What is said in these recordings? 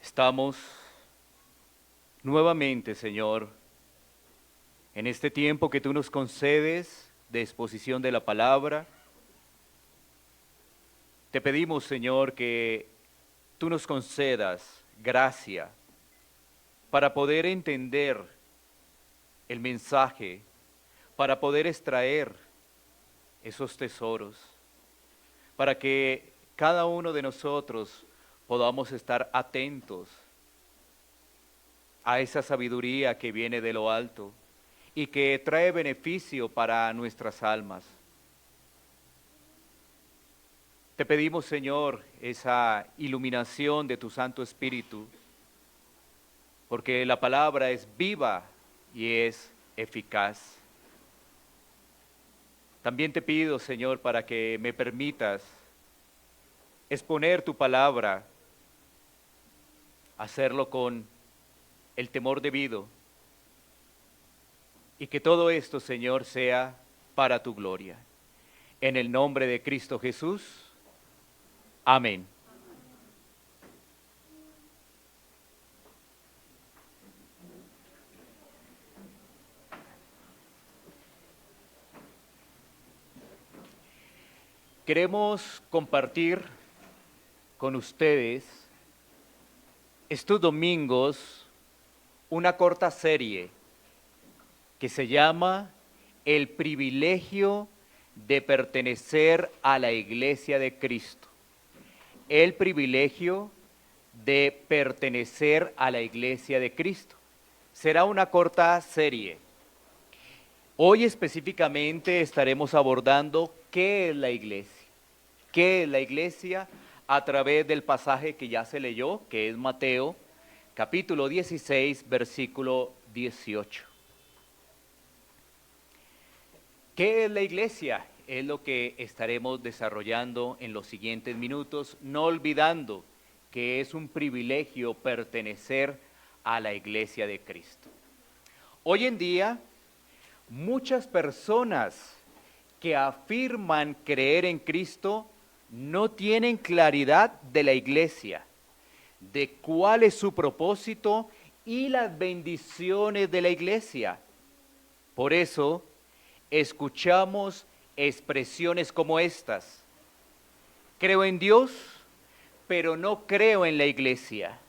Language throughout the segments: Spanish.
Estamos nuevamente, Señor, en este tiempo que tú nos concedes de exposición de la palabra. Te pedimos, Señor, que tú nos concedas gracia para poder entender el mensaje, para poder extraer esos tesoros, para que cada uno de nosotros podamos estar atentos a esa sabiduría que viene de lo alto y que trae beneficio para nuestras almas. Te pedimos, Señor, esa iluminación de tu Santo Espíritu, porque la palabra es viva y es eficaz. También te pido, Señor, para que me permitas exponer tu palabra, hacerlo con el temor debido, y que todo esto, Señor, sea para tu gloria. En el nombre de Cristo Jesús, amén. Queremos compartir con ustedes estos domingos una corta serie que se llama El privilegio de pertenecer a la Iglesia de Cristo. El privilegio de pertenecer a la Iglesia de Cristo. Será una corta serie. Hoy específicamente estaremos abordando qué es la iglesia. ¿Qué es la iglesia? A través del pasaje que ya se leyó, que es Mateo, capítulo 16, versículo 18. ¿Qué es la iglesia? Es lo que estaremos desarrollando en los siguientes minutos, no olvidando que es un privilegio pertenecer a la Iglesia de Cristo. Hoy en día, muchas personas que afirman creer en Cristo no tienen claridad de la iglesia, de cuál es su propósito y las bendiciones de la iglesia. Por eso, escuchamos expresiones como estas: creo en Dios, pero no creo en la iglesia.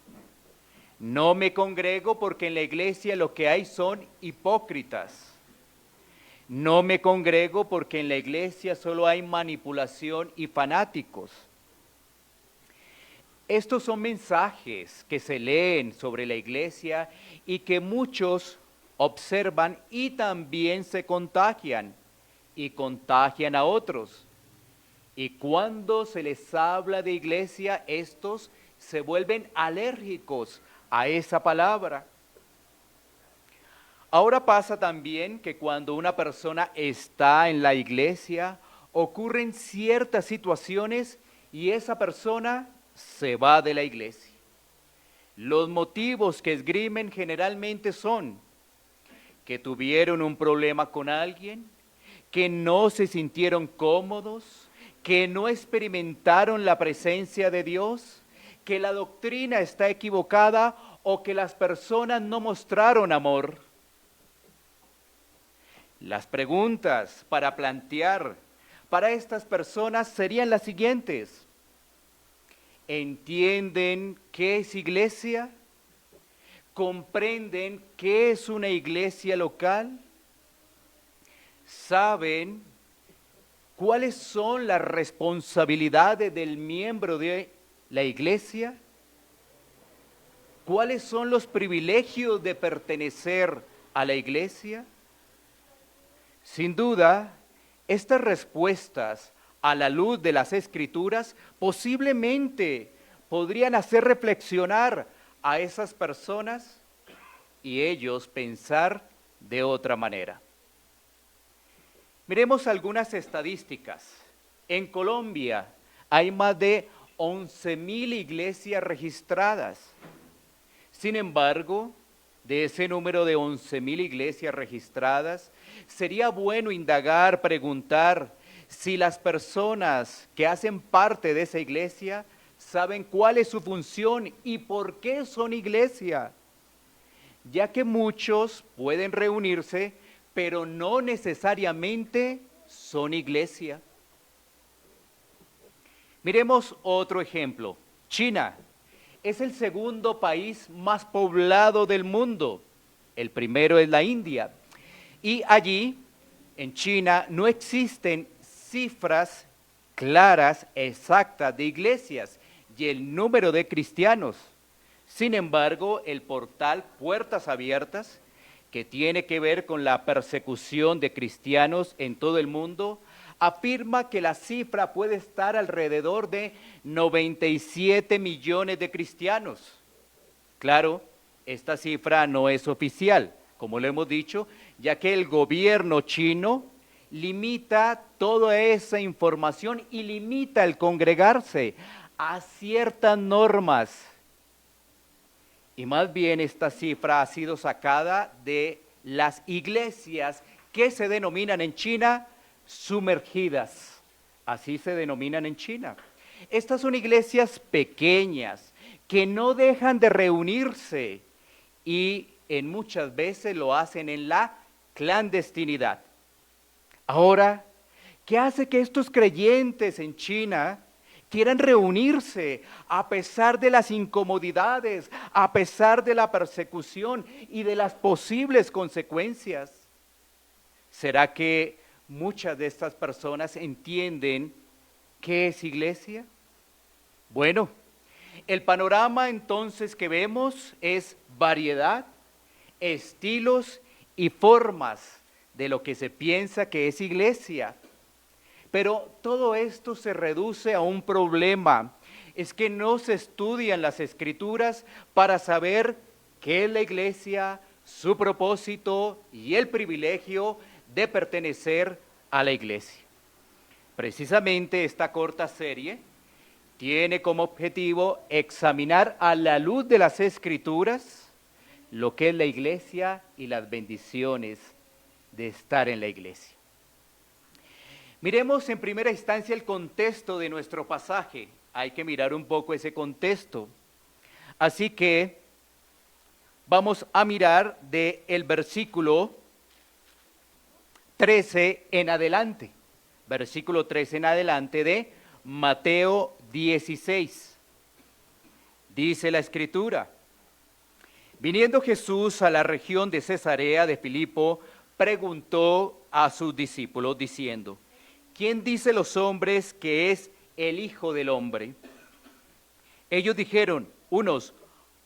No me congrego porque en la iglesia lo que hay son hipócritas. No me congrego porque en la iglesia solo hay manipulación y fanáticos. Estos son mensajes que se leen sobre la iglesia y que muchos observan y también se contagian y contagian a otros. Y cuando se les habla de iglesia, estos se vuelven alérgicos a esa palabra. Ahora pasa también que cuando una persona está en la iglesia, ocurren ciertas situaciones y esa persona se va de la iglesia. Los motivos que esgrimen generalmente son que tuvieron un problema con alguien, que no se sintieron cómodos, que no experimentaron la presencia de Dios, que la doctrina está equivocada o que las personas no mostraron amor. Las preguntas para plantear para estas personas serían las siguientes: ¿entienden qué es iglesia? ¿Comprenden qué es una iglesia local? ¿Saben cuáles son las responsabilidades del miembro de la iglesia? ¿Cuáles son los privilegios de pertenecer a la iglesia? Sin duda, estas respuestas a la luz de las Escrituras posiblemente podrían hacer reflexionar a esas personas y ellos pensar de otra manera. Miremos algunas estadísticas. En Colombia hay más de 11,000 iglesias registradas. Sin embargo, de ese número de 11,000 iglesias registradas, sería bueno indagar, preguntar si las personas que hacen parte de esa iglesia saben cuál es su función y por qué son iglesia, ya que muchos pueden reunirse, pero no necesariamente son iglesia. Miremos otro ejemplo. China es el segundo país más poblado del mundo. El primero es la India. Y allí, en China, no existen cifras claras, exactas de iglesias y el número de cristianos. Sin embargo, el portal Puertas Abiertas, que tiene que ver con la persecución de cristianos en todo el mundo, afirma que la cifra puede estar alrededor de 97 millones de cristianos. Claro, esta cifra no es oficial, como lo hemos dicho, ya que el gobierno chino limita toda esa información y limita el congregarse a ciertas normas. Y más bien esta cifra ha sido sacada de las iglesias que se denominan en China sumergidas. Así se denominan en China. Estas son iglesias pequeñas que no dejan de reunirse y en muchas veces lo hacen en la clandestinidad. Ahora, ¿qué hace que estos creyentes en China quieran reunirse a pesar de las incomodidades, a pesar de la persecución y de las posibles consecuencias? ¿Será que muchas de estas personas entienden qué es iglesia? Bueno, el panorama entonces que vemos es variedad, estilos y formas de lo que se piensa que es iglesia. Pero todo esto se reduce a un problema, es que no se estudian las escrituras para saber qué es la iglesia, su propósito y el privilegio de pertenecer a la iglesia. Precisamente esta corta serie tiene como objetivo examinar a la luz de las escrituras lo que es la iglesia y las bendiciones de estar en la iglesia. Miremos en primera instancia el contexto de nuestro pasaje. Hay que mirar un poco ese contexto. Así que vamos a mirar del versículo 13 en adelante. Versículo 13 en adelante de Mateo 16. Dice la Escritura: viniendo Jesús a la región de Cesarea de Filipo, preguntó a sus discípulos diciendo: ¿quién dice los hombres que es el Hijo del Hombre? Ellos dijeron, unos,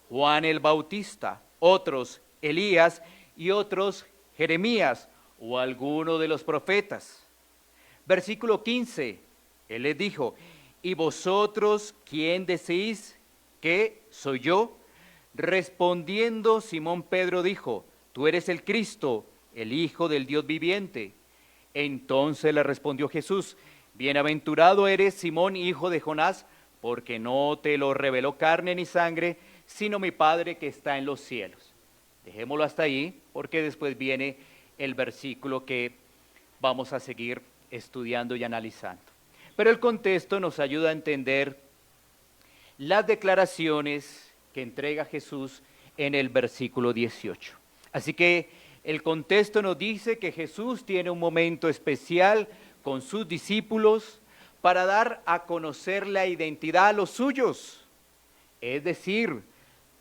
Juan el Bautista, otros, Elías, y otros, Jeremías, o alguno de los profetas. Versículo 15, él les dijo, ¿y vosotros quién decís que soy yo? Respondiendo Simón Pedro dijo, tú eres el Cristo, el Hijo del Dios viviente. Entonces le respondió Jesús, bienaventurado eres Simón, hijo de Jonás, porque no te lo reveló carne ni sangre, sino mi Padre que está en los cielos. Dejémoslo hasta ahí, porque después viene el versículo que vamos a seguir estudiando y analizando. Pero el contexto nos ayuda a entender las declaraciones que entrega Jesús en el versículo 18. Así que el contexto nos dice que Jesús tiene un momento especial con sus discípulos para dar a conocer la identidad a los suyos. Es decir,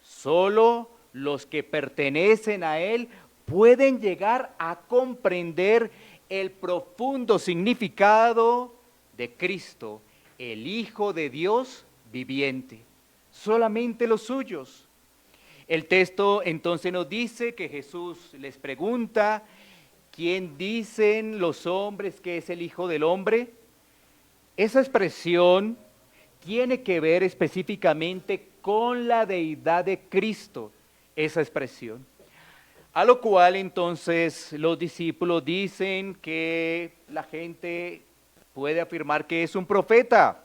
solo los que pertenecen a Él pueden llegar a comprender el profundo significado de Cristo, el Hijo de Dios viviente. Solamente los suyos. El texto entonces nos dice que Jesús les pregunta, ¿quién dicen los hombres que es el Hijo del Hombre? Esa expresión tiene que ver específicamente con la deidad de Cristo, esa expresión. A lo cual entonces los discípulos dicen que la gente puede afirmar que es un profeta.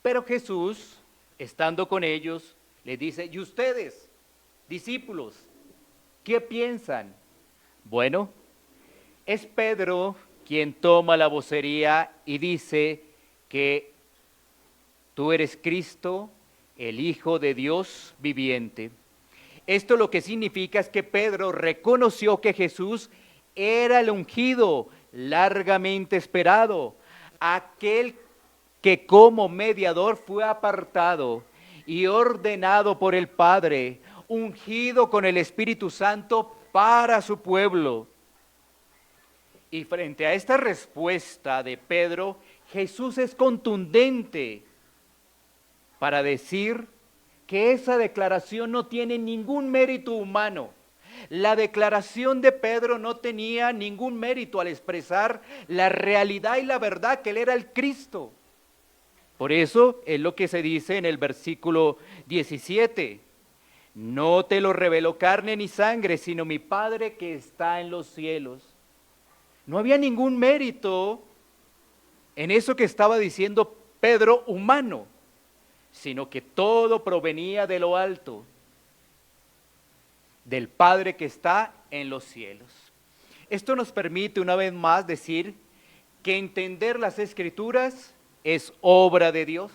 Pero Jesús, estando con ellos, les dice, ¿y ustedes, discípulos, qué piensan? Bueno, es Pedro quien toma la vocería y dice que tú eres Cristo, el Hijo de Dios viviente. Esto lo que significa es que Pedro reconoció que Jesús era el ungido, largamente esperado, aquel que como mediador fue apartado y ordenado por el Padre, ungido con el Espíritu Santo para su pueblo. Y frente a esta respuesta de Pedro, Jesús es contundente para decir que esa declaración no tiene ningún mérito humano. La declaración de Pedro no tenía ningún mérito al expresar la realidad y la verdad que él era el Cristo. Por eso es lo que se dice en el versículo 17. No te lo reveló carne ni sangre, sino mi Padre que está en los cielos. No había ningún mérito en eso que estaba diciendo Pedro humano, sino que todo provenía de lo alto, del Padre que está en los cielos. Esto nos permite una vez más decir que entender las Escrituras es obra de Dios,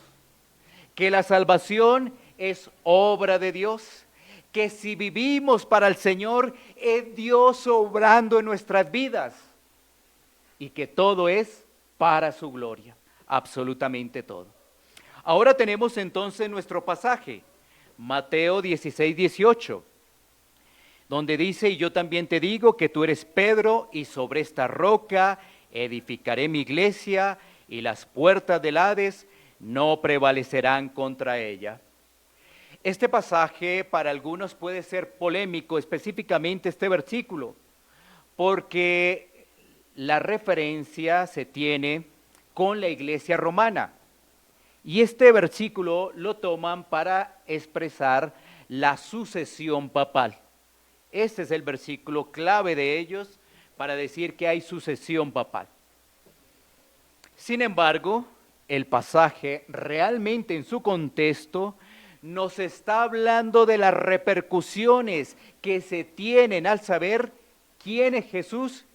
que la salvación es obra de Dios, que si vivimos para el Señor es Dios obrando en nuestras vidas y que todo es para su gloria, absolutamente todo. Ahora tenemos entonces nuestro pasaje, Mateo 16, 18, donde dice, y yo también te digo que tú eres Pedro, y sobre esta roca edificaré mi iglesia, y las puertas del Hades no prevalecerán contra ella. Este pasaje para algunos puede ser polémico, específicamente este versículo, porque la referencia se tiene con la iglesia romana. Y este versículo lo toman para expresar la sucesión papal. Este es el versículo clave de ellos para decir que hay sucesión papal. Sin embargo, el pasaje realmente en su contexto nos está hablando de las repercusiones que se tienen al saber quién es Jesús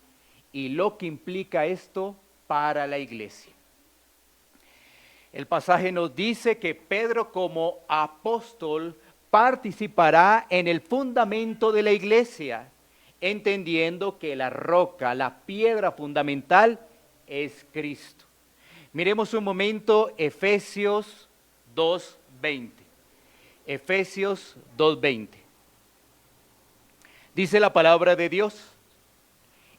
y lo que implica esto para la iglesia. El pasaje nos dice que Pedro como apóstol participará en el fundamento de la iglesia, entendiendo que la roca, la piedra fundamental es Cristo. Miremos un momento Efesios 2:20. Efesios 2:20. Dice la palabra de Dios,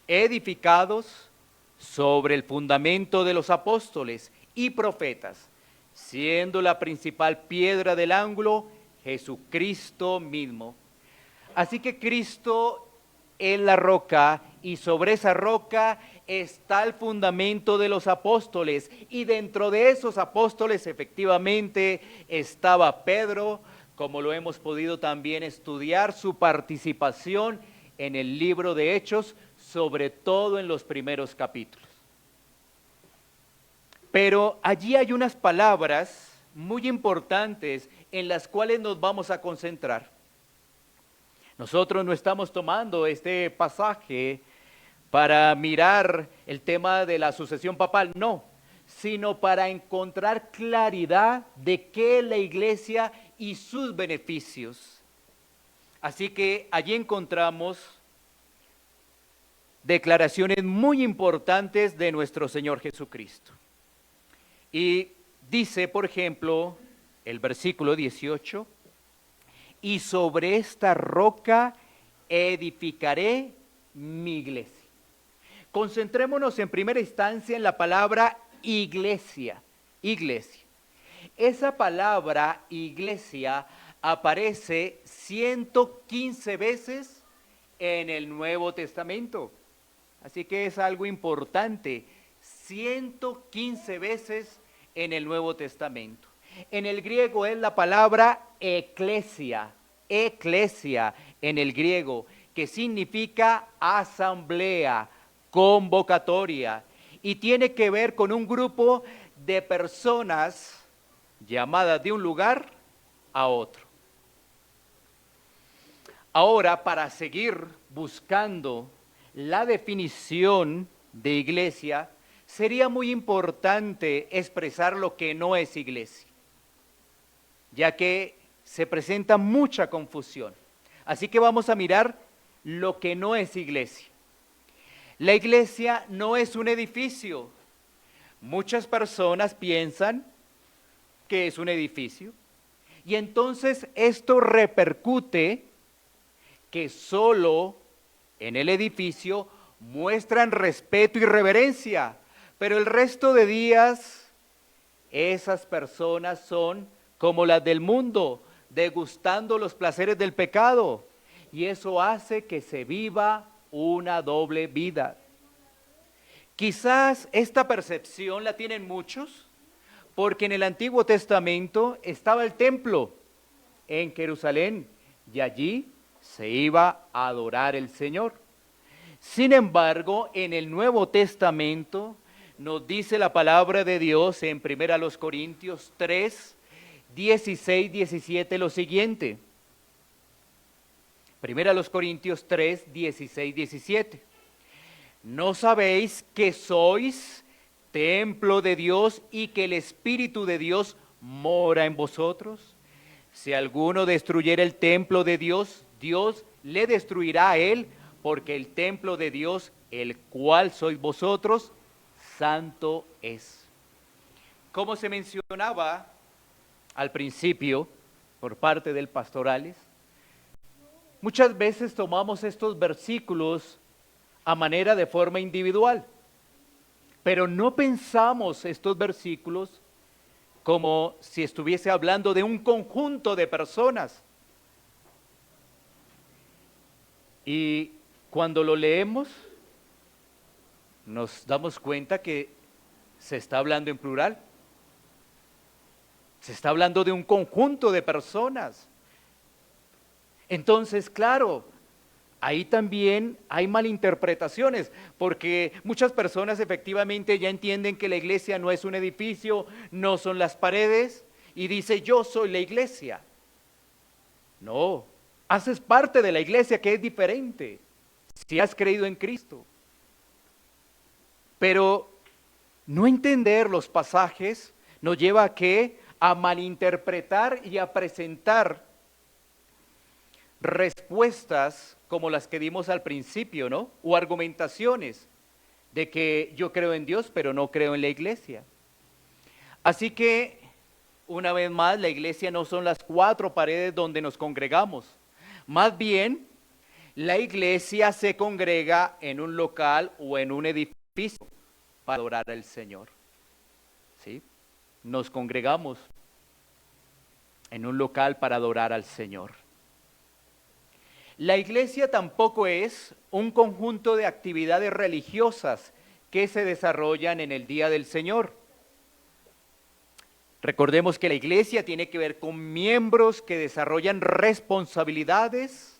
edificados sobre el fundamento de los apóstoles y profetas, siendo la principal piedra del ángulo Jesucristo mismo. Así que Cristo es la roca y sobre esa roca está el fundamento de los apóstoles y dentro de esos apóstoles efectivamente estaba Pedro, como lo hemos podido también estudiar su participación en el libro de Hechos, sobre todo en los primeros capítulos. Pero allí hay unas palabras muy importantes en las cuales nos vamos a concentrar. Nosotros no estamos tomando este pasaje para mirar el tema de la sucesión papal, no, sino para encontrar claridad de qué es la iglesia y sus beneficios. Así que allí encontramos declaraciones muy importantes de nuestro Señor Jesucristo. Y dice, por ejemplo, el versículo 18, y sobre esta roca edificaré mi iglesia. Concentrémonos en primera instancia en la palabra iglesia, iglesia. Esa palabra iglesia aparece 115 veces en el Nuevo Testamento. Así que es algo importante, 115 veces en el Nuevo Testamento. En el griego es la palabra eclesia, eclesia en el griego, que significa asamblea, convocatoria, y tiene que ver con un grupo de personas llamadas de un lugar a otro. Ahora, para seguir buscando la definición de iglesia, sería muy importante expresar lo que no es iglesia. ya que se presenta mucha confusión. Así que vamos a mirar lo que no es iglesia. La iglesia no es un edificio. Muchas personas piensan que es un edificio y entonces esto repercute que solo en el edificio muestran respeto y reverencia, pero el resto de días esas personas son como las del mundo, degustando los placeres del pecado, y eso hace que se viva una doble vida. Quizás esta percepción la tienen muchos, porque en el Antiguo Testamento estaba el templo en Jerusalén, y allí se iba a adorar el Señor. Sin embargo, en el Nuevo Testamento nos dice la palabra de Dios en 1 Corintios 3, 16, 17 lo siguiente. 1 Corintios 3, 16, 17. ¿No sabéis que sois templo de Dios y que el Espíritu de Dios mora en vosotros? Si alguno destruyera el templo de Dios, Dios le destruirá a él, porque el templo de Dios, el cual sois vosotros, santo es. Como se mencionaba al principio por parte del pastor Alex, muchas veces tomamos estos versículos a manera de forma individual, pero no pensamos estos versículos como si estuviese hablando de un conjunto de personas. Y cuando lo leemos, nos damos cuenta que se está hablando en plural. Se está hablando de un conjunto de personas. Entonces, claro, ahí también hay malinterpretaciones, porque muchas personas efectivamente ya entienden que la iglesia no es un edificio, no son las paredes, y dice, yo soy la iglesia. No, haces parte de la iglesia, que es diferente, si has creído en Cristo. Pero no entender los pasajes nos lleva a ¿qué? A malinterpretar y a presentar respuestas como las que dimos al principio, ¿no? O argumentaciones de que yo creo en Dios, pero no creo en la iglesia. Así que, una vez más, la iglesia no son las 4 paredes donde nos congregamos. Más bien, la iglesia se congrega en un local o en un edificio para adorar al Señor. ¿Sí? Nos congregamos en un local para adorar al Señor. La iglesia tampoco es un conjunto de actividades religiosas que se desarrollan en el día del Señor. Recordemos que la iglesia tiene que ver con miembros que desarrollan responsabilidades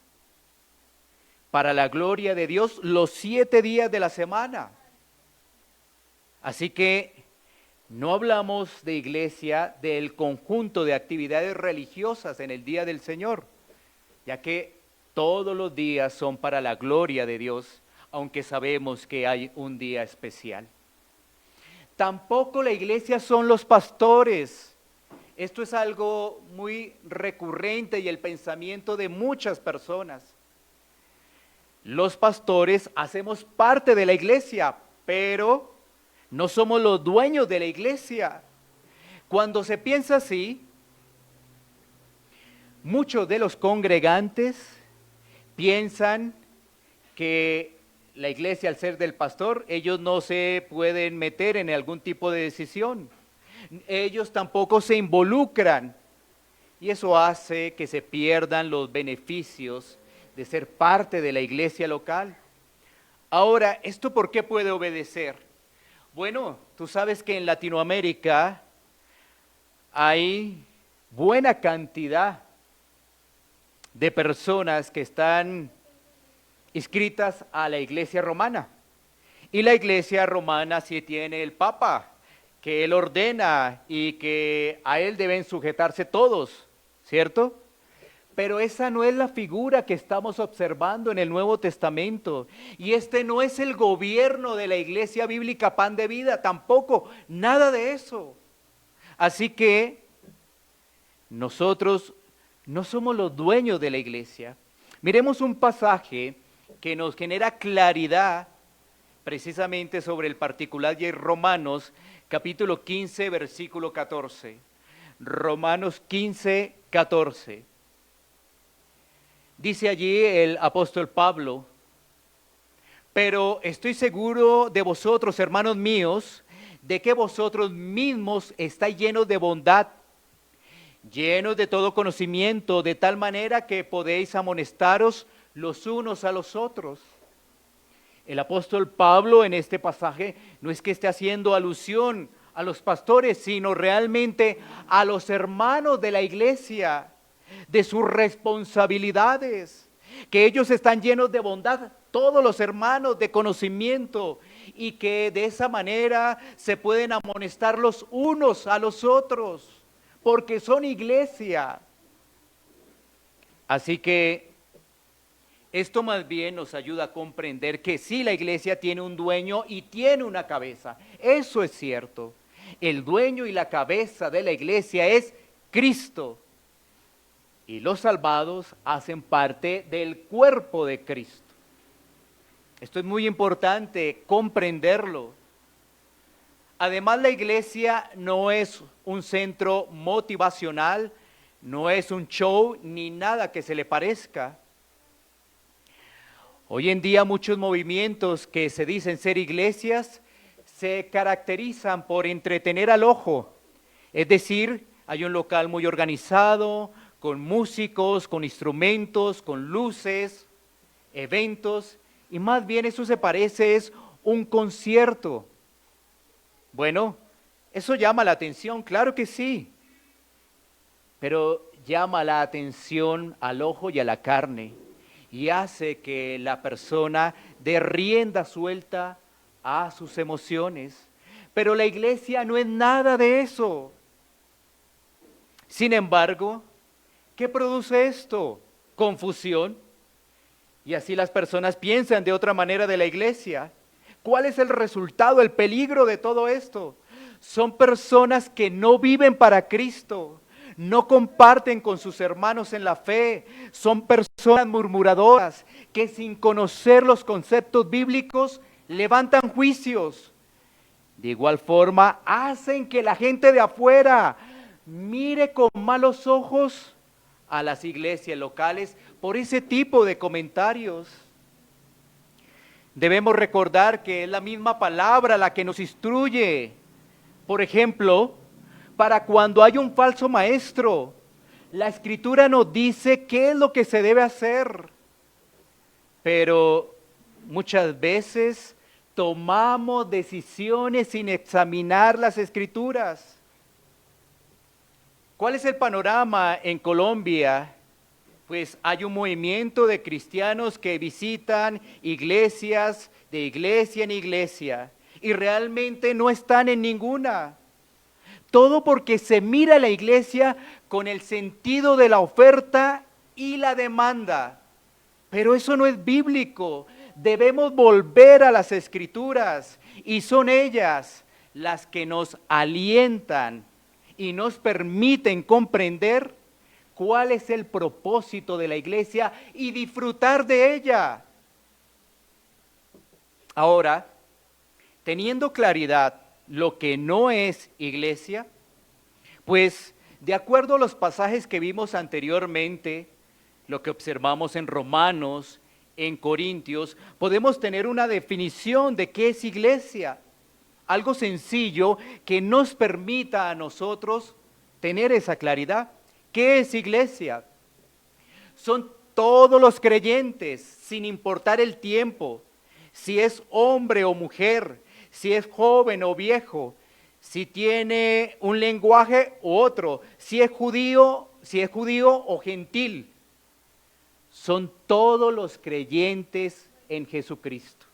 para la gloria de Dios los 7 días de la semana. Así que no hablamos de iglesia del conjunto de actividades religiosas en el día del Señor, ya que todos los días son para la gloria de Dios, aunque sabemos que hay un día especial. Tampoco la iglesia son los pastores. Esto es algo muy recurrente y el pensamiento de muchas personas. Los pastores hacemos parte de la iglesia, pero no somos los dueños de la iglesia. Cuando se piensa así, muchos de los congregantes piensan que la iglesia, al ser del pastor, ellos no se pueden meter en algún tipo de decisión. Ellos tampoco se involucran. Y eso hace que se pierdan los beneficios de ser parte de la iglesia local. Ahora, ¿esto por qué puede obedecer? Bueno, tú sabes que en Latinoamérica hay buena cantidad de personas que están inscritas a la iglesia romana. Y la iglesia romana sí tiene el Papa, que él ordena y que a él deben sujetarse todos, ¿cierto? Pero esa no es la figura que estamos observando en el Nuevo Testamento. Y este no es el gobierno de la iglesia bíblica Pan de Vida, tampoco, nada de eso. Así que Nosotros no somos los dueños de la iglesia. Miremos un pasaje que nos genera claridad precisamente sobre el particular y en Romanos capítulo 15, versículo 14. Romanos 15, 14. Dice allí el apóstol Pablo: pero estoy seguro de vosotros, hermanos míos, de que vosotros mismos estáis llenos de bondad, llenos de todo conocimiento, de tal manera que podéis amonestaros los unos a los otros. El apóstol Pablo en este pasaje no es que esté haciendo alusión a los pastores, sino realmente a los hermanos de la iglesia, de sus responsabilidades, que ellos están llenos de bondad, todos los hermanos, de conocimiento, y que de esa manera se pueden amonestar los unos a los otros, porque son iglesia. Así que esto más bien nos ayuda a comprender que sí, la iglesia tiene un dueño y tiene una cabeza. Eso es cierto. El dueño y la cabeza de la iglesia es Cristo. Y los salvados hacen parte del cuerpo de Cristo. Esto es muy importante comprenderlo. Además, la iglesia no es un centro motivacional, no es un show ni nada que se le parezca. Hoy en día muchos movimientos que se dicen ser iglesias se caracterizan por entretener al ojo. Es decir, hay un local muy organizado, con músicos, con instrumentos, con luces, eventos, y más bien eso se parece es un concierto. Bueno, eso llama la atención, claro que sí, pero llama la atención al ojo y a la carne y hace que la persona dé rienda suelta a sus emociones. Pero la iglesia no es nada de eso. Sin embargo, ¿qué produce esto? Confusión. Y así las personas piensan de otra manera de la iglesia. ¿Cuál es el resultado, el peligro de todo esto? Son personas que no viven para Cristo, no comparten con sus hermanos en la fe, son personas murmuradoras que sin conocer los conceptos bíblicos levantan juicios. De igual forma, hacen que la gente de afuera mire con malos ojos a las iglesias locales por ese tipo de comentarios. Debemos recordar que es la misma palabra la que nos instruye. Por ejemplo, para cuando hay un falso maestro, la Escritura nos dice qué es lo que se debe hacer. Pero muchas veces tomamos decisiones sin examinar las Escrituras. ¿Cuál es el panorama en Colombia? Pues hay un movimiento de cristianos que visitan iglesias, de iglesia en iglesia, y realmente no están en ninguna. Todo porque se mira la iglesia con el sentido de la oferta y la demanda. Pero eso no es bíblico. Debemos volver a las Escrituras, y son ellas las que nos alientan y nos permiten comprender cuál es el propósito de la iglesia y disfrutar de ella. Ahora, teniendo claridad lo que no es iglesia, pues de acuerdo a los pasajes que vimos anteriormente, lo que observamos en Romanos, en Corintios, podemos tener una definición de qué es iglesia. Algo sencillo que nos permita a nosotros tener esa claridad. ¿Qué es iglesia? Son todos los creyentes, sin importar el tiempo, si es hombre o mujer, si es joven o viejo, si tiene un lenguaje u otro, si es judío o gentil. Son todos los creyentes en Jesucristo.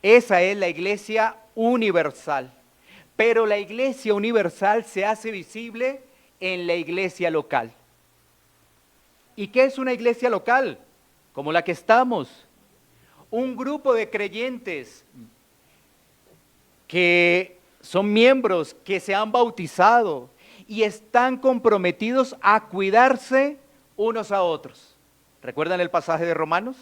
Esa es la iglesia universal. Pero la iglesia universal se hace visible en la iglesia local. ¿Y qué es una iglesia local? Como la que estamos. Un grupo de creyentes que son miembros, que se han bautizado y están comprometidos a cuidarse unos a otros. ¿Recuerdan el pasaje de Romanos?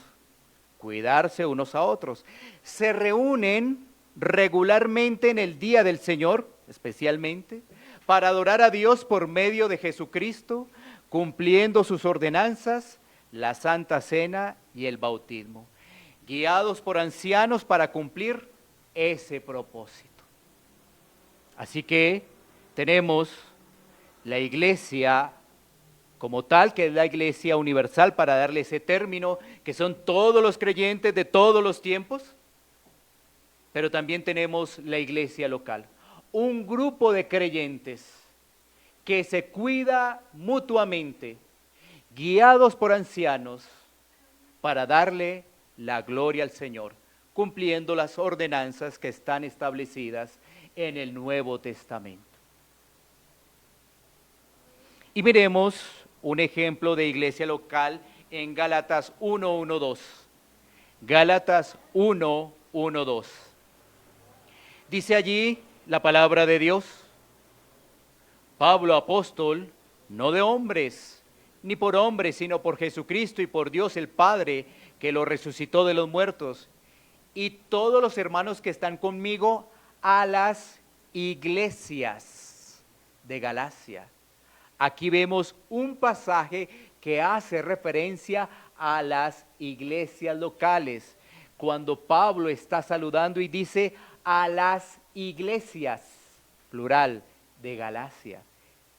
Cuidarse unos a otros. Se reúnen regularmente en el día del Señor, especialmente, para adorar a Dios por medio de Jesucristo, cumpliendo sus ordenanzas, la Santa Cena y el bautismo, guiados por ancianos para cumplir ese propósito. Así que tenemos la iglesia como tal, que es la iglesia universal, para darle ese término, que son todos los creyentes de todos los tiempos, pero también tenemos la iglesia local, un grupo de creyentes que se cuida mutuamente, guiados por ancianos, para darle la gloria al Señor, cumpliendo las ordenanzas que están establecidas en el Nuevo Testamento. Y miremos un ejemplo de iglesia local en Gálatas 1:1-2. Gálatas 1:1-2. Dice allí la palabra de Dios: Pablo, apóstol, no de hombres, ni por hombres, sino por Jesucristo y por Dios el Padre, que lo resucitó de los muertos, y todos los hermanos que están conmigo, a las iglesias de Galacia. Aquí vemos un pasaje que hace referencia a las iglesias locales, cuando Pablo está saludando y dice a las iglesias, plural, de Galacia.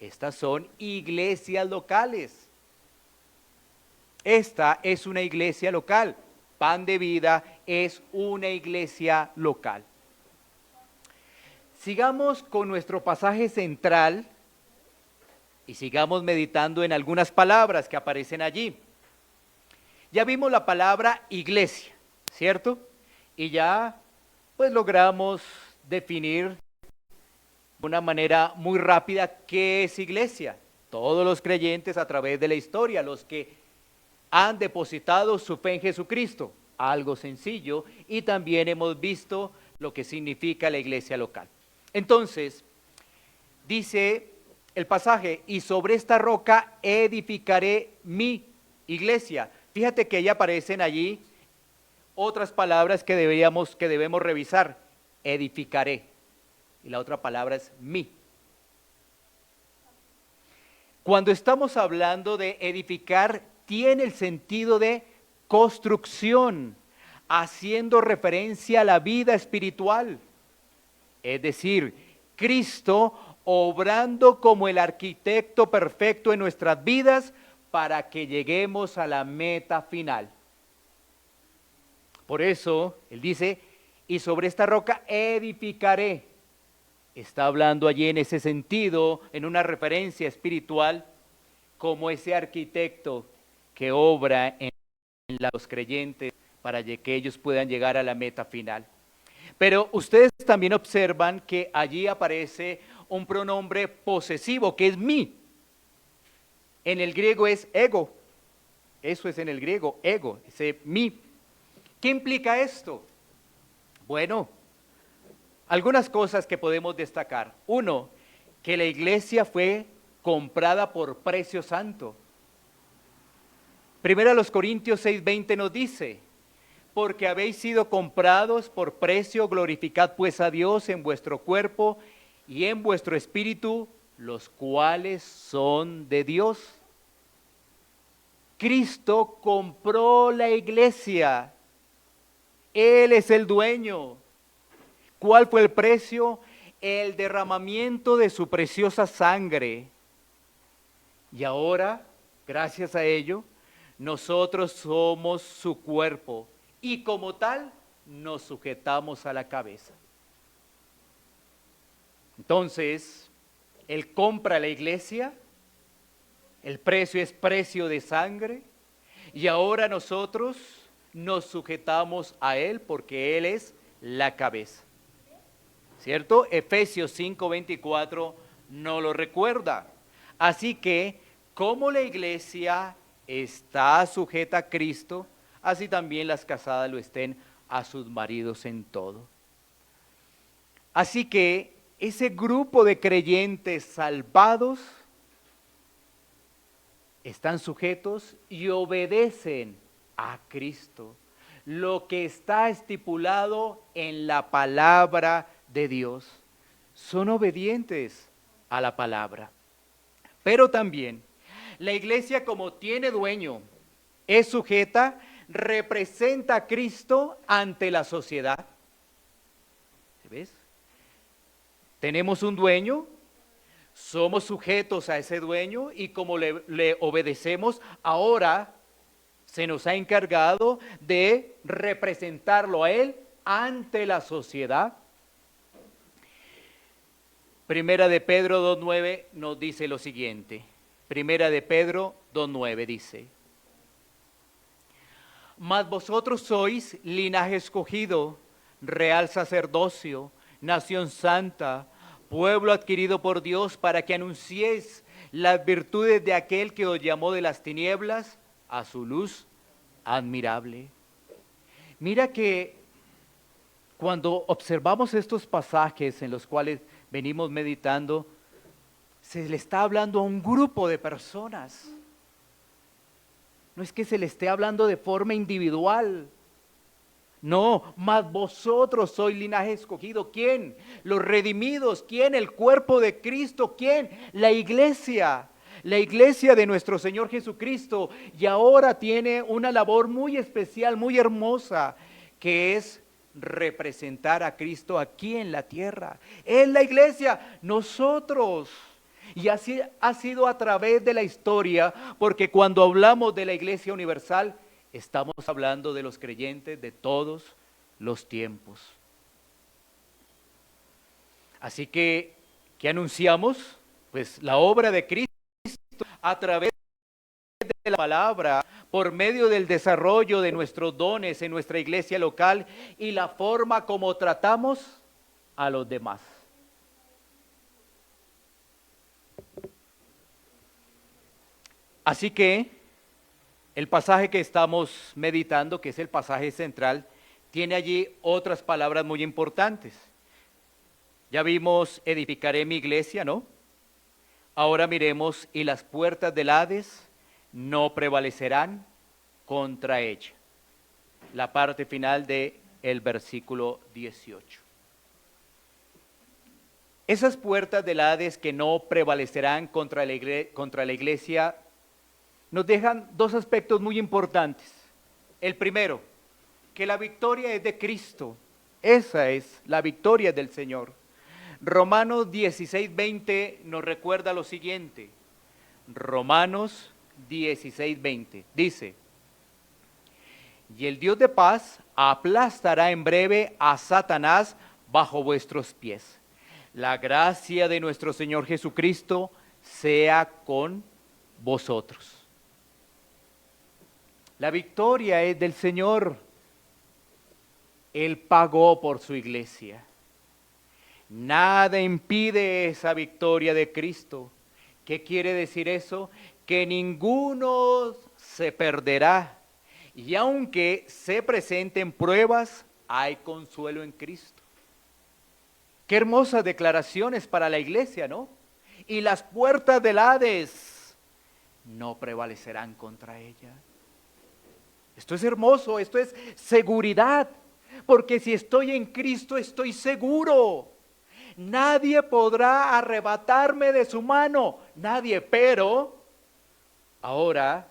Estas son iglesias locales. Esta es una iglesia local. Pan de Vida es una iglesia local. Sigamos con nuestro pasaje central y sigamos meditando en algunas palabras que aparecen allí. Ya vimos la palabra iglesia, ¿cierto? Y ya pues logramos definir de una manera muy rápida qué es iglesia. Todos los creyentes a través de la historia, los que han depositado su fe en Jesucristo, algo sencillo, y también hemos visto lo que significa la iglesia local. Entonces, dice el pasaje, y sobre esta roca edificaré mi iglesia. Fíjate que ya aparecen allí otras palabras que debemos revisar. Edificaré. Y la otra palabra es mi. Cuando estamos hablando de edificar, tiene el sentido de construcción, haciendo referencia a la vida espiritual. Es decir, Cristo obrando como el arquitecto perfecto en nuestras vidas para que lleguemos a la meta final. Por eso, Él dice, y sobre esta roca edificaré. Está hablando allí en ese sentido, en una referencia espiritual, como ese arquitecto que obra en los creyentes para que ellos puedan llegar a la meta final. Pero ustedes también observan que allí aparece un pronombre posesivo, que es mi. En el griego es ego. Eso es en el griego, ego, ese mi. ¿Qué implica esto? Bueno, algunas cosas que podemos destacar. Uno, que la iglesia fue comprada por precio santo. Primero los Corintios 6:20 nos dice, porque habéis sido comprados por precio, glorificad pues a Dios en vuestro cuerpo y en vuestro espíritu, los cuales son de Dios. Cristo compró la iglesia. Él es el dueño. ¿Cuál fue el precio? El derramamiento de su preciosa sangre. Y ahora, gracias a ello, nosotros somos su cuerpo y como tal nos sujetamos a la cabeza. Entonces, Él compra la iglesia, el precio es precio de sangre y ahora nosotros nos sujetamos a Él porque Él es la cabeza. ¿Cierto? Efesios 5:24 nos lo recuerda. Así que, como la iglesia está sujeta a Cristo, así también las casadas lo estén a sus maridos en todo. Así que ese grupo de creyentes salvados están sujetos y obedecen a Cristo, lo que está estipulado en la palabra de Dios. Son obedientes a la palabra. Pero también la iglesia, como tiene dueño, es sujeta, representa a Cristo ante la sociedad. ¿Ves? Tenemos un dueño, somos sujetos a ese dueño y como le obedecemos, ahora se nos ha encargado de representarlo a él ante la sociedad. Primera de Pedro 2:9 nos dice lo siguiente. Primera de Pedro 2:9 dice: mas vosotros sois linaje escogido, real sacerdocio, nación santa, pueblo adquirido por Dios, para que anunciéis las virtudes de aquel que os llamó de las tinieblas a su luz admirable. Mira que cuando observamos estos pasajes en los cuales venimos meditando, se le está hablando a un grupo de personas. No es que se le esté hablando de forma individual. No, mas vosotros sois linaje escogido. ¿Quién? Los redimidos. ¿Quién? El cuerpo de Cristo. ¿Quién? La iglesia. La iglesia de nuestro Señor Jesucristo. Y ahora tiene una labor muy especial, muy hermosa, que es representar a Cristo aquí en la tierra. Es la iglesia, nosotros. Y así ha sido a través de la historia, porque cuando hablamos de la iglesia universal, estamos hablando de los creyentes de todos los tiempos. Así que, ¿qué anunciamos? Pues la obra de Cristo a través de la palabra, por medio del desarrollo de nuestros dones en nuestra iglesia local y la forma como tratamos a los demás. Así que el pasaje que estamos meditando, que es el pasaje central, tiene allí otras palabras muy importantes. Ya vimos, edificaré mi iglesia, ¿no? Ahora miremos, y las puertas del Hades no prevalecerán contra ella. La parte final del versículo 18. Esas puertas del Hades que no prevalecerán contra la iglesia nos dejan dos aspectos muy importantes. El primero, que la victoria es de Cristo. Esa es la victoria del Señor. Romanos 16:20 nos recuerda lo siguiente. Romanos 16:20 dice: y el Dios de paz aplastará en breve a Satanás bajo vuestros pies. La gracia de nuestro Señor Jesucristo sea con vosotros. La victoria es del Señor. Él pagó por su iglesia. Nada impide esa victoria de Cristo. ¿Qué quiere decir eso? Que ninguno se perderá. Y aunque se presenten pruebas, hay consuelo en Cristo. Qué hermosas declaraciones para la iglesia, ¿no? Y las puertas del Hades no prevalecerán contra ella. Esto es hermoso, esto es seguridad, porque si estoy en Cristo estoy seguro. Nadie podrá arrebatarme de su mano, nadie, pero ahora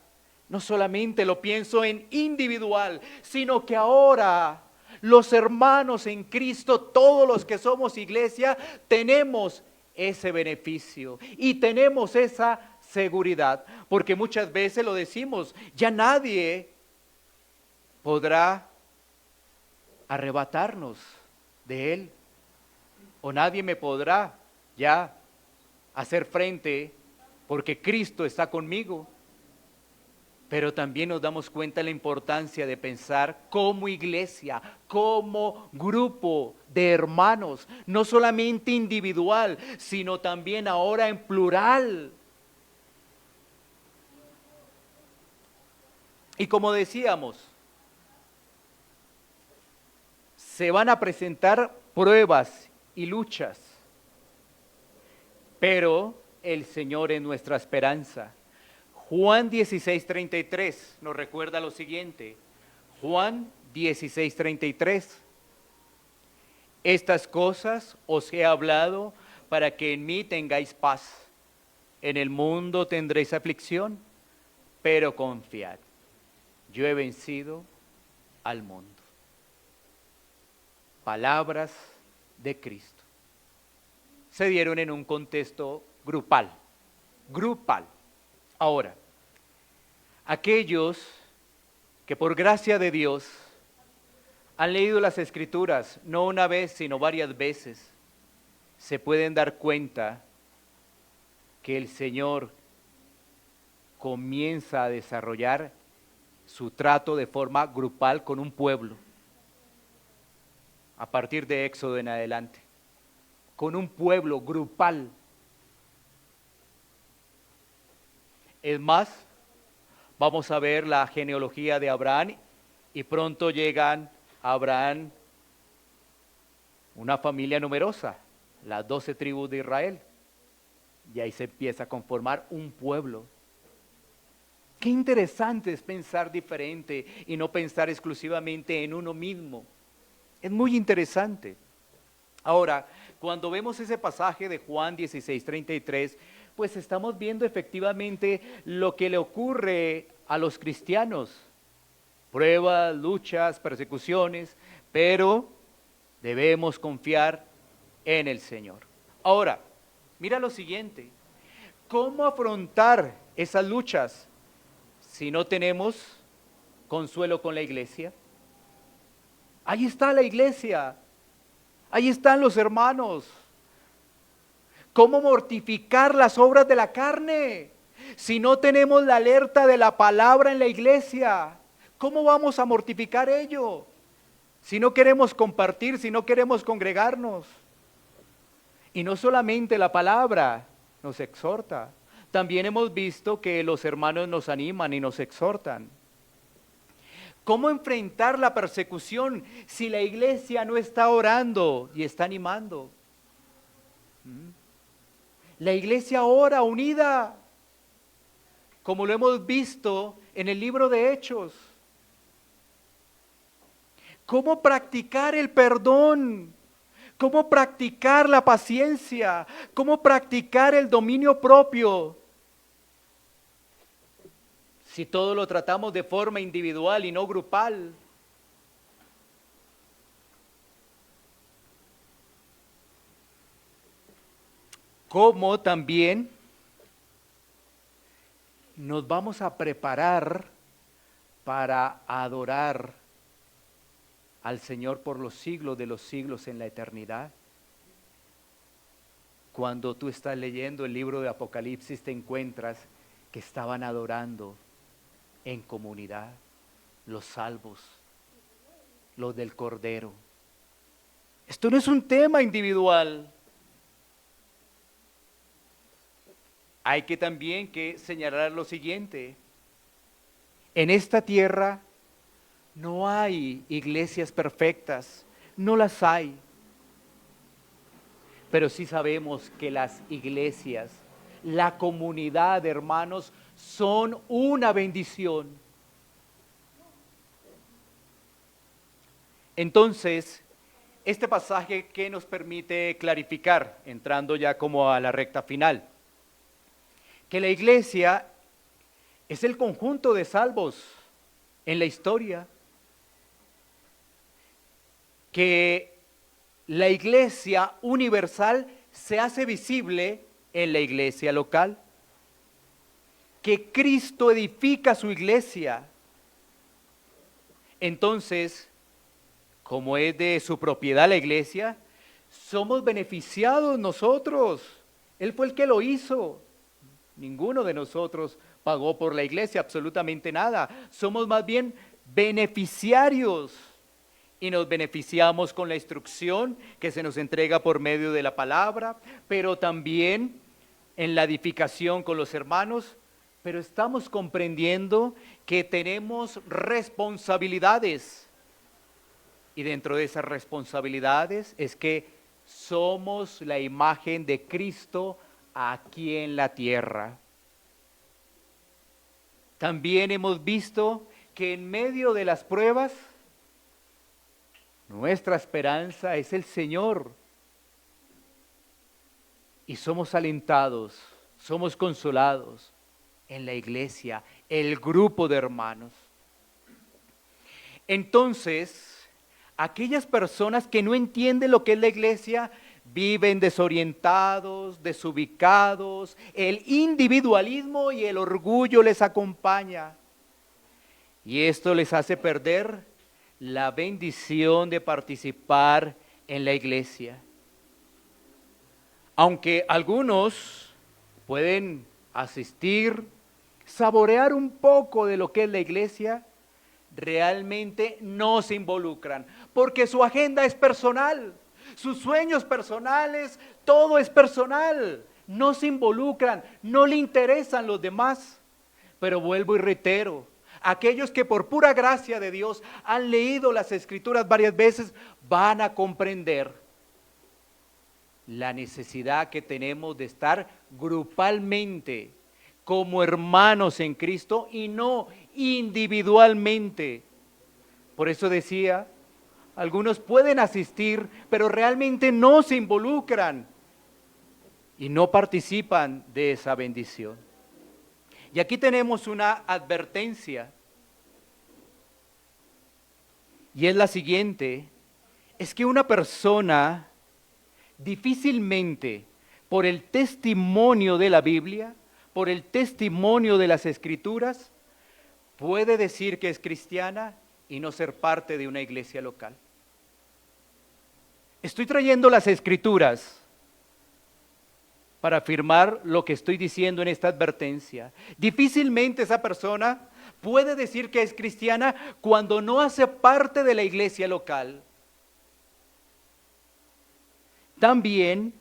no solamente lo pienso en individual, sino que ahora los hermanos en Cristo, todos los que somos iglesia, tenemos ese beneficio y tenemos esa seguridad, porque muchas veces lo decimos, ya nadie podrá arrebatarnos de Él, o nadie me podrá ya hacer frente porque Cristo está conmigo. Pero también nos damos cuenta de la importancia de pensar como iglesia, como grupo de hermanos, no solamente individual, sino también ahora en plural. Y como decíamos, se van a presentar pruebas y luchas. pero el Señor es nuestra esperanza. Juan 16:33 nos recuerda lo siguiente. Juan 16:33. Estas cosas os he hablado para que en mí tengáis paz. En el mundo tendréis aflicción, pero confiad, yo he vencido al mundo. Palabras de Cristo. Se dieron en un contexto grupal. Ahora, aquellos que por gracia de Dios han leído las Escrituras, no una vez, sino varias veces, se pueden dar cuenta que el Señor comienza a desarrollar su trato de forma grupal con un pueblo, a partir de Éxodo en adelante, con un pueblo grupal. Es más, vamos a ver la genealogía de Abraham y pronto llegan a Abraham una familia numerosa, las 12 tribus de Israel, y ahí se empieza a conformar un pueblo. Qué interesante es pensar diferente y no pensar exclusivamente en uno mismo. Es muy interesante. Ahora, cuando vemos ese pasaje de Juan 16:33, pues estamos viendo efectivamente lo que le ocurre a los cristianos. Pruebas, luchas, persecuciones, pero debemos confiar en el Señor. Ahora, mira lo siguiente. ¿Cómo afrontar esas luchas si no tenemos consuelo con la iglesia? Ahí está la iglesia. Ahí están los hermanos. ¿Cómo mortificar las obras de la carne? Si no tenemos la alerta de la palabra en la iglesia, ¿cómo vamos a mortificar ello? Si no queremos compartir, si no queremos congregarnos. Y no solamente la palabra nos exhorta, también hemos visto que los hermanos nos animan y nos exhortan. ¿Cómo enfrentar la persecución si la iglesia no está orando y está animando? La iglesia ora unida, como lo hemos visto en el libro de Hechos. ¿Cómo practicar el perdón? ¿Cómo practicar la paciencia? ¿Cómo practicar el dominio propio? Si todo lo tratamos de forma individual y no grupal. ¿Cómo también nos vamos a preparar para adorar al Señor por los siglos de los siglos en la eternidad? Cuando tú estás leyendo el libro de Apocalipsis te encuentras que estaban adorando en comunidad, los salvos, los del Cordero. Esto no es un tema individual. Hay que también señalar lo siguiente. En esta tierra no hay iglesias perfectas, no las hay. Pero sí sabemos que las iglesias, la comunidad de hermanos, son una bendición. Entonces, este pasaje, ¿qué nos permite clarificar? Entrando ya como a la recta final. Que la iglesia es el conjunto de salvos en la historia. Que la iglesia universal se hace visible en la iglesia local. Que Cristo edifica su iglesia. Entonces, como es de su propiedad la iglesia, somos beneficiados nosotros. Él fue el que lo hizo. Ninguno de nosotros pagó por la iglesia absolutamente nada. Somos más bien beneficiarios y nos beneficiamos con la instrucción que se nos entrega por medio de la palabra, pero también en la edificación con los hermanos. Pero estamos comprendiendo que tenemos responsabilidades y dentro de esas responsabilidades es que somos la imagen de Cristo aquí en la tierra. También hemos visto que en medio de las pruebas, nuestra esperanza es el Señor. Y somos alentados, somos consolados en la iglesia, el grupo de hermanos. Entonces, aquellas personas que no entienden lo que es la iglesia, viven desorientados, desubicados, el individualismo y el orgullo les acompaña. Y esto les hace perder la bendición de participar en la iglesia. Aunque algunos pueden asistir, saborear un poco de lo que es la iglesia, realmente no se involucran, porque su agenda es personal, sus sueños personales, todo es personal, no se involucran, no le interesan los demás. Pero vuelvo y reitero, aquellos que por pura gracia de Dios han leído las Escrituras varias veces, van a comprender la necesidad que tenemos de estar grupalmente como hermanos en Cristo y no individualmente. Por eso decía, algunos pueden asistir, pero realmente no se involucran y no participan de esa bendición. Y aquí tenemos una advertencia, y es la siguiente: es que una persona difícilmente, por el testimonio de la Biblia, por el testimonio de las Escrituras, puede decir que es cristiana y no ser parte de una iglesia local. Estoy trayendo las Escrituras para afirmar lo que estoy diciendo en esta advertencia. Difícilmente esa persona puede decir que es cristiana cuando no hace parte de la iglesia local. También,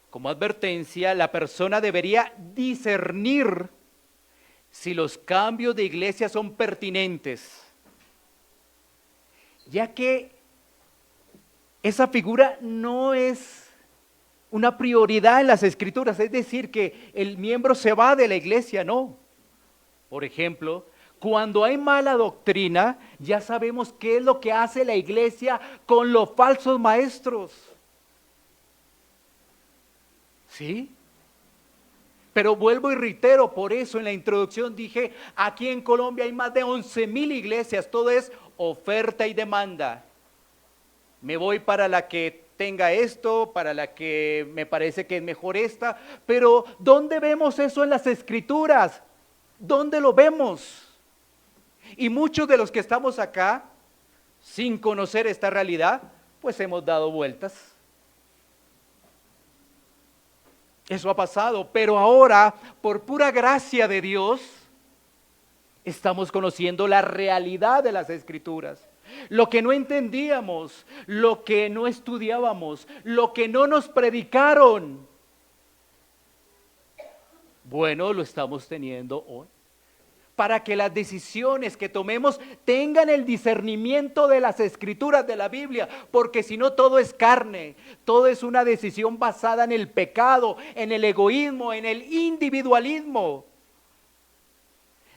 como advertencia, la persona debería discernir si los cambios de iglesia son pertinentes, ya que esa figura no es una prioridad en las Escrituras, es decir, que el miembro se va de la iglesia, no. Por ejemplo, cuando hay mala doctrina, ya sabemos qué es lo que hace la iglesia con los falsos maestros. ¿Sí? Pero vuelvo y reitero, por eso en la introducción dije, aquí en Colombia hay más de 11,000 iglesias, todo es oferta y demanda. Me voy para la que tenga esto, para la que me parece que es mejor esta, pero ¿dónde vemos eso en las Escrituras? ¿Dónde lo vemos? Y muchos de los que estamos acá, sin conocer esta realidad, pues hemos dado vueltas. Eso ha pasado, pero ahora, por pura gracia de Dios, estamos conociendo la realidad de las Escrituras. Lo que no entendíamos, lo que no estudiábamos, lo que no nos predicaron, bueno, lo estamos teniendo hoy. Para que las decisiones que tomemos tengan el discernimiento de las Escrituras de la Biblia, porque si no todo es carne, todo es una decisión basada en el pecado, en el egoísmo, en el individualismo.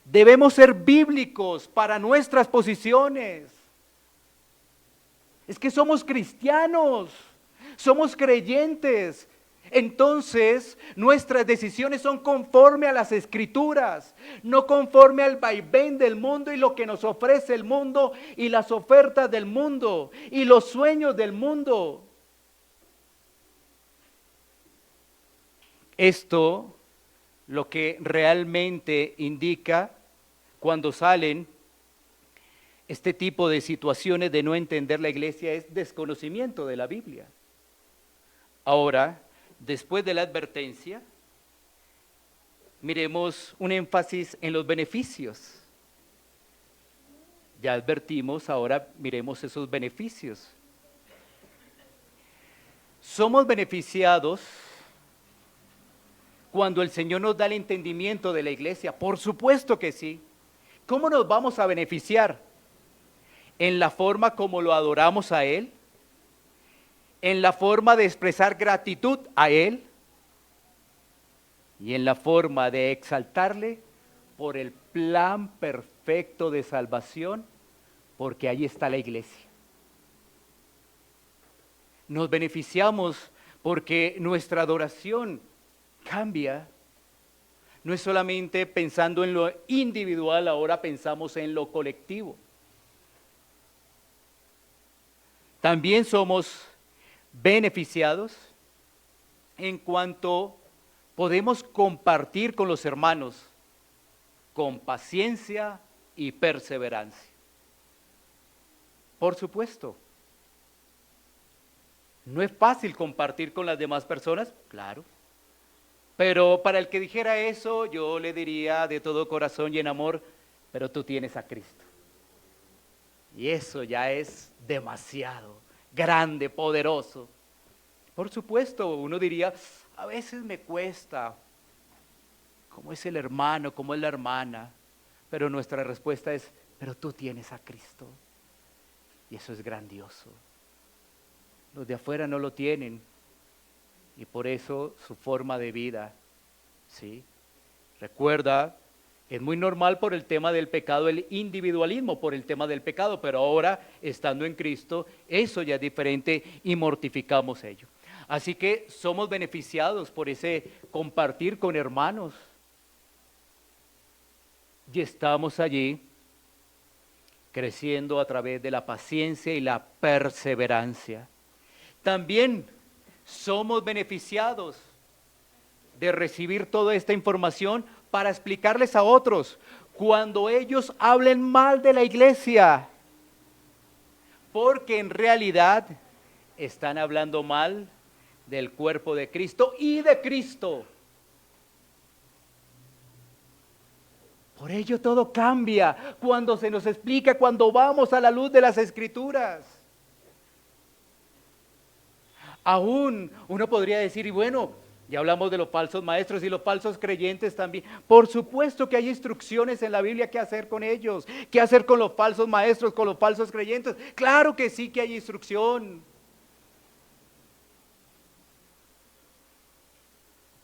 Debemos ser bíblicos para nuestras posiciones. Es que somos cristianos, somos creyentes. Entonces, nuestras decisiones son conforme a las Escrituras, no conforme al vaivén del mundo y lo que nos ofrece el mundo y las ofertas del mundo y los sueños del mundo. Esto, lo que realmente indica cuando salen este tipo de situaciones de no entender la iglesia, es desconocimiento de la Biblia. Ahora, después de la advertencia, miremos un énfasis en los beneficios. Ya advertimos, ahora miremos esos beneficios. Somos beneficiados cuando el Señor nos da el entendimiento de la iglesia. Por supuesto que sí. ¿Cómo nos vamos a beneficiar? En la forma como lo adoramos a Él, en la forma de expresar gratitud a Él, y en la forma de exaltarle por el plan perfecto de salvación, porque ahí está la iglesia. Nos beneficiamos porque nuestra adoración cambia. No es solamente pensando en lo individual, ahora pensamos en lo colectivo. También somos beneficiados en cuanto podemos compartir con los hermanos con paciencia y perseverancia. Por supuesto, no es fácil compartir con las demás personas, claro. Pero para el que dijera eso, yo le diría de todo corazón y en amor, pero tú tienes a Cristo. Y eso ya es demasiado grande, poderoso. Por supuesto, uno diría, a veces me cuesta, cómo es el hermano, cómo es la hermana, pero nuestra respuesta es, pero tú tienes a Cristo. Y eso es grandioso. Los de afuera no lo tienen. Y por eso su forma de vida, ¿sí? Recuerda, es muy normal por el tema del pecado, el individualismo por el tema del pecado, pero ahora, estando en Cristo, eso ya es diferente y mortificamos ello. Así que somos beneficiados por ese compartir con hermanos. Y estamos allí creciendo a través de la paciencia y la perseverancia. También somos beneficiados de recibir toda esta información para explicarles a otros cuando ellos hablen mal de la iglesia, porque en realidad están hablando mal del cuerpo de Cristo y de Cristo. Por ello todo cambia cuando se nos explica, cuando vamos a la luz de las Escrituras. Aún uno podría decir, y bueno, ya hablamos de los falsos maestros y los falsos creyentes también. Por supuesto que hay instrucciones en la Biblia qué hacer con ellos, qué hacer con los falsos maestros, con los falsos creyentes. Claro que sí que hay instrucción.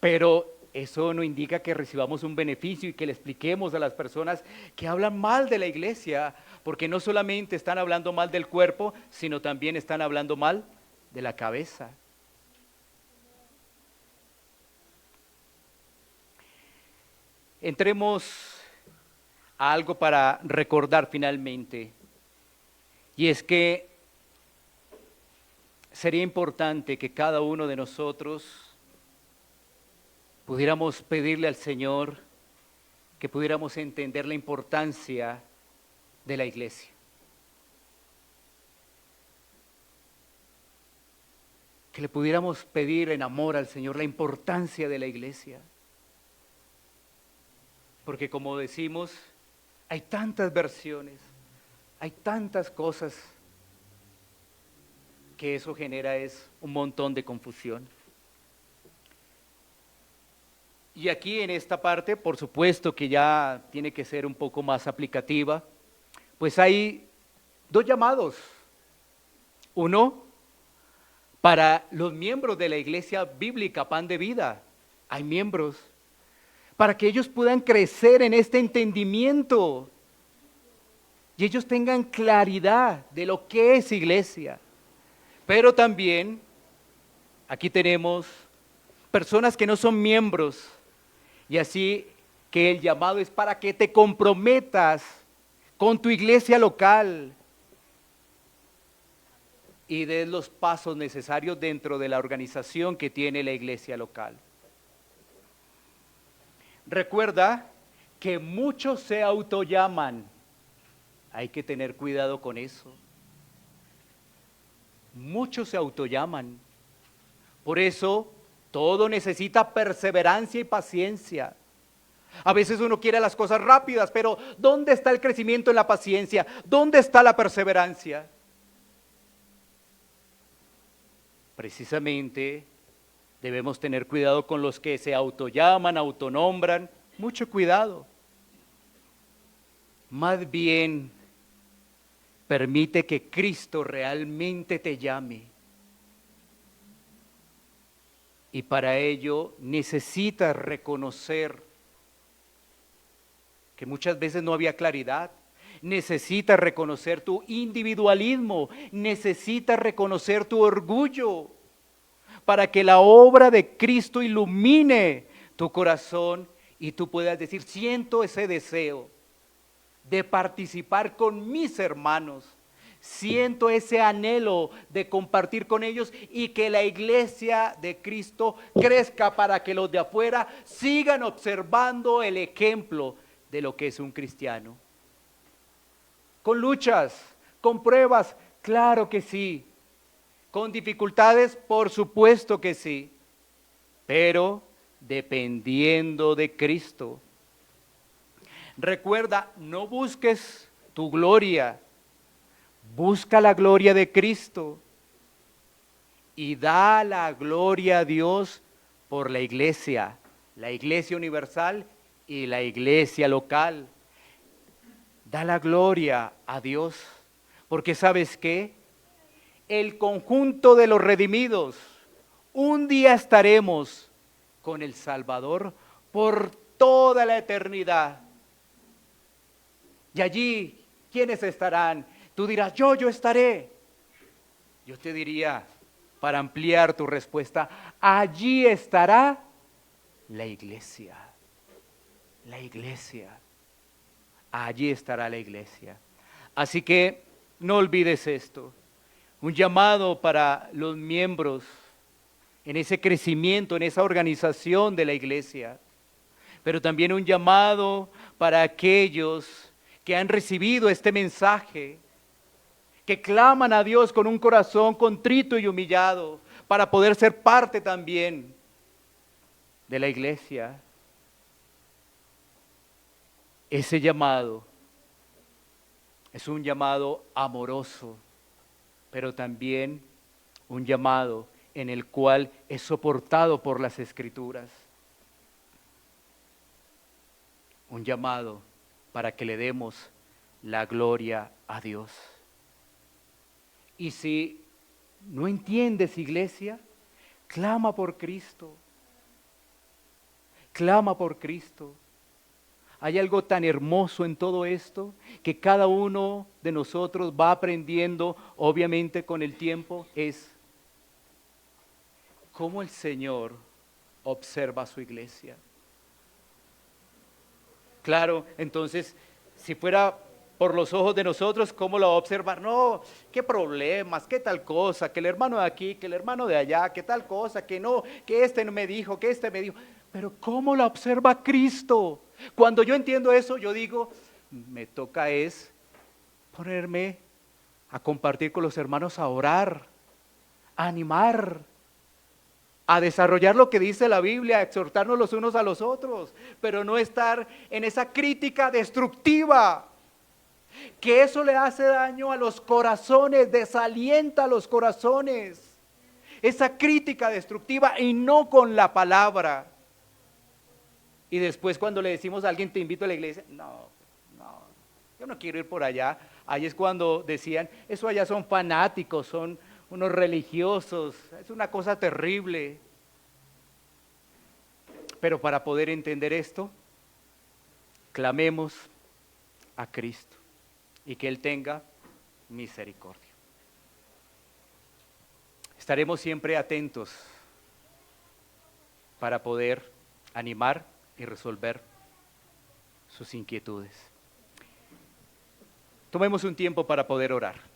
Pero eso no indica que recibamos un beneficio y que le expliquemos a las personas que hablan mal de la iglesia, porque no solamente están hablando mal del cuerpo, sino también están hablando mal de la cabeza. Entremos a algo para recordar finalmente, y es que sería importante que cada uno de nosotros pudiéramos pedirle al Señor que pudiéramos entender la importancia de la iglesia. Que le pudiéramos pedir en amor al Señor la importancia de la iglesia. Porque como decimos, hay tantas versiones, hay tantas cosas que eso genera es un montón de confusión. Y aquí en esta parte, por supuesto que ya tiene que ser un poco más aplicativa, pues hay dos llamados. Uno, para los miembros de la iglesia bíblica Pan de Vida, hay miembros, para que ellos puedan crecer en este entendimiento y ellos tengan claridad de lo que es iglesia. Pero también, aquí tenemos personas que no son miembros, y así que el llamado es para que te comprometas con tu iglesia local y des los pasos necesarios dentro de la organización que tiene la iglesia local. Recuerda que muchos se autollaman, hay que tener cuidado con eso. Muchos se autollaman, por eso todo necesita perseverancia y paciencia. A veces uno quiere las cosas rápidas, pero ¿dónde está el crecimiento en la paciencia? ¿Dónde está la perseverancia? Precisamente debemos tener cuidado con los que se autollaman, autonombran, mucho cuidado. Más bien, permite que Cristo realmente te llame Y para ello necesitas reconocer que muchas veces no había claridad. Necesitas reconocer tu individualismo, necesitas reconocer tu orgullo para que la obra de Cristo ilumine tu corazón y tú puedas decir, siento ese deseo de participar con mis hermanos, siento ese anhelo de compartir con ellos y que la iglesia de Cristo crezca para que los de afuera sigan observando el ejemplo de lo que es un cristiano. Con luchas, con pruebas, claro que sí. Con dificultades, por supuesto que sí. Pero dependiendo de Cristo. Recuerda, no busques tu gloria, busca la gloria de Cristo y da la gloria a Dios por la iglesia universal y la iglesia local. Da la gloria a Dios, porque ¿sabes qué? El conjunto de los redimidos, un día estaremos con el Salvador por toda la eternidad. Y allí, ¿quiénes estarán? Tú dirás, yo estaré. Yo te diría, para ampliar tu respuesta, allí estará la iglesia. La iglesia. Allí estará la iglesia. Así que no olvides esto. Un llamado para los miembros en ese crecimiento, en esa organización de la iglesia. Pero también un llamado para aquellos que han recibido este mensaje, que claman a Dios con un corazón contrito y humillado, para poder ser parte también de la iglesia. Ese llamado es un llamado amoroso, pero también un llamado en el cual es soportado por las Escrituras. Un llamado para que le demos la gloria a Dios. Y si no entiendes, iglesia, clama por Cristo. Clama por Cristo. Hay algo tan hermoso en todo esto que cada uno de nosotros va aprendiendo, obviamente con el tiempo, es cómo el Señor observa a su iglesia. Claro, entonces, si fuera por los ojos de nosotros, ¿cómo lo va a observar? No, qué problemas, qué tal cosa, que el hermano de aquí, que el hermano de allá, que tal cosa, que no, que este no me dijo, que este me dijo. Pero ¿cómo la observa Cristo? Cuando yo entiendo eso, yo digo, me toca es ponerme a compartir con los hermanos, a orar, a animar, a desarrollar lo que dice la Biblia, a exhortarnos los unos a los otros, pero no estar en esa crítica destructiva, que eso le hace daño a los corazones, desalienta a los corazones, esa crítica destructiva y no con la palabra. Y después cuando le decimos a alguien, te invito a la iglesia, no, yo no quiero ir por allá. Ahí es cuando decían, eso allá son fanáticos, son unos religiosos, es una cosa terrible. Pero para poder entender esto, clamemos a Cristo y que Él tenga misericordia. Estaremos siempre atentos para poder animar y resolver sus inquietudes. Tomemos un tiempo para poder orar.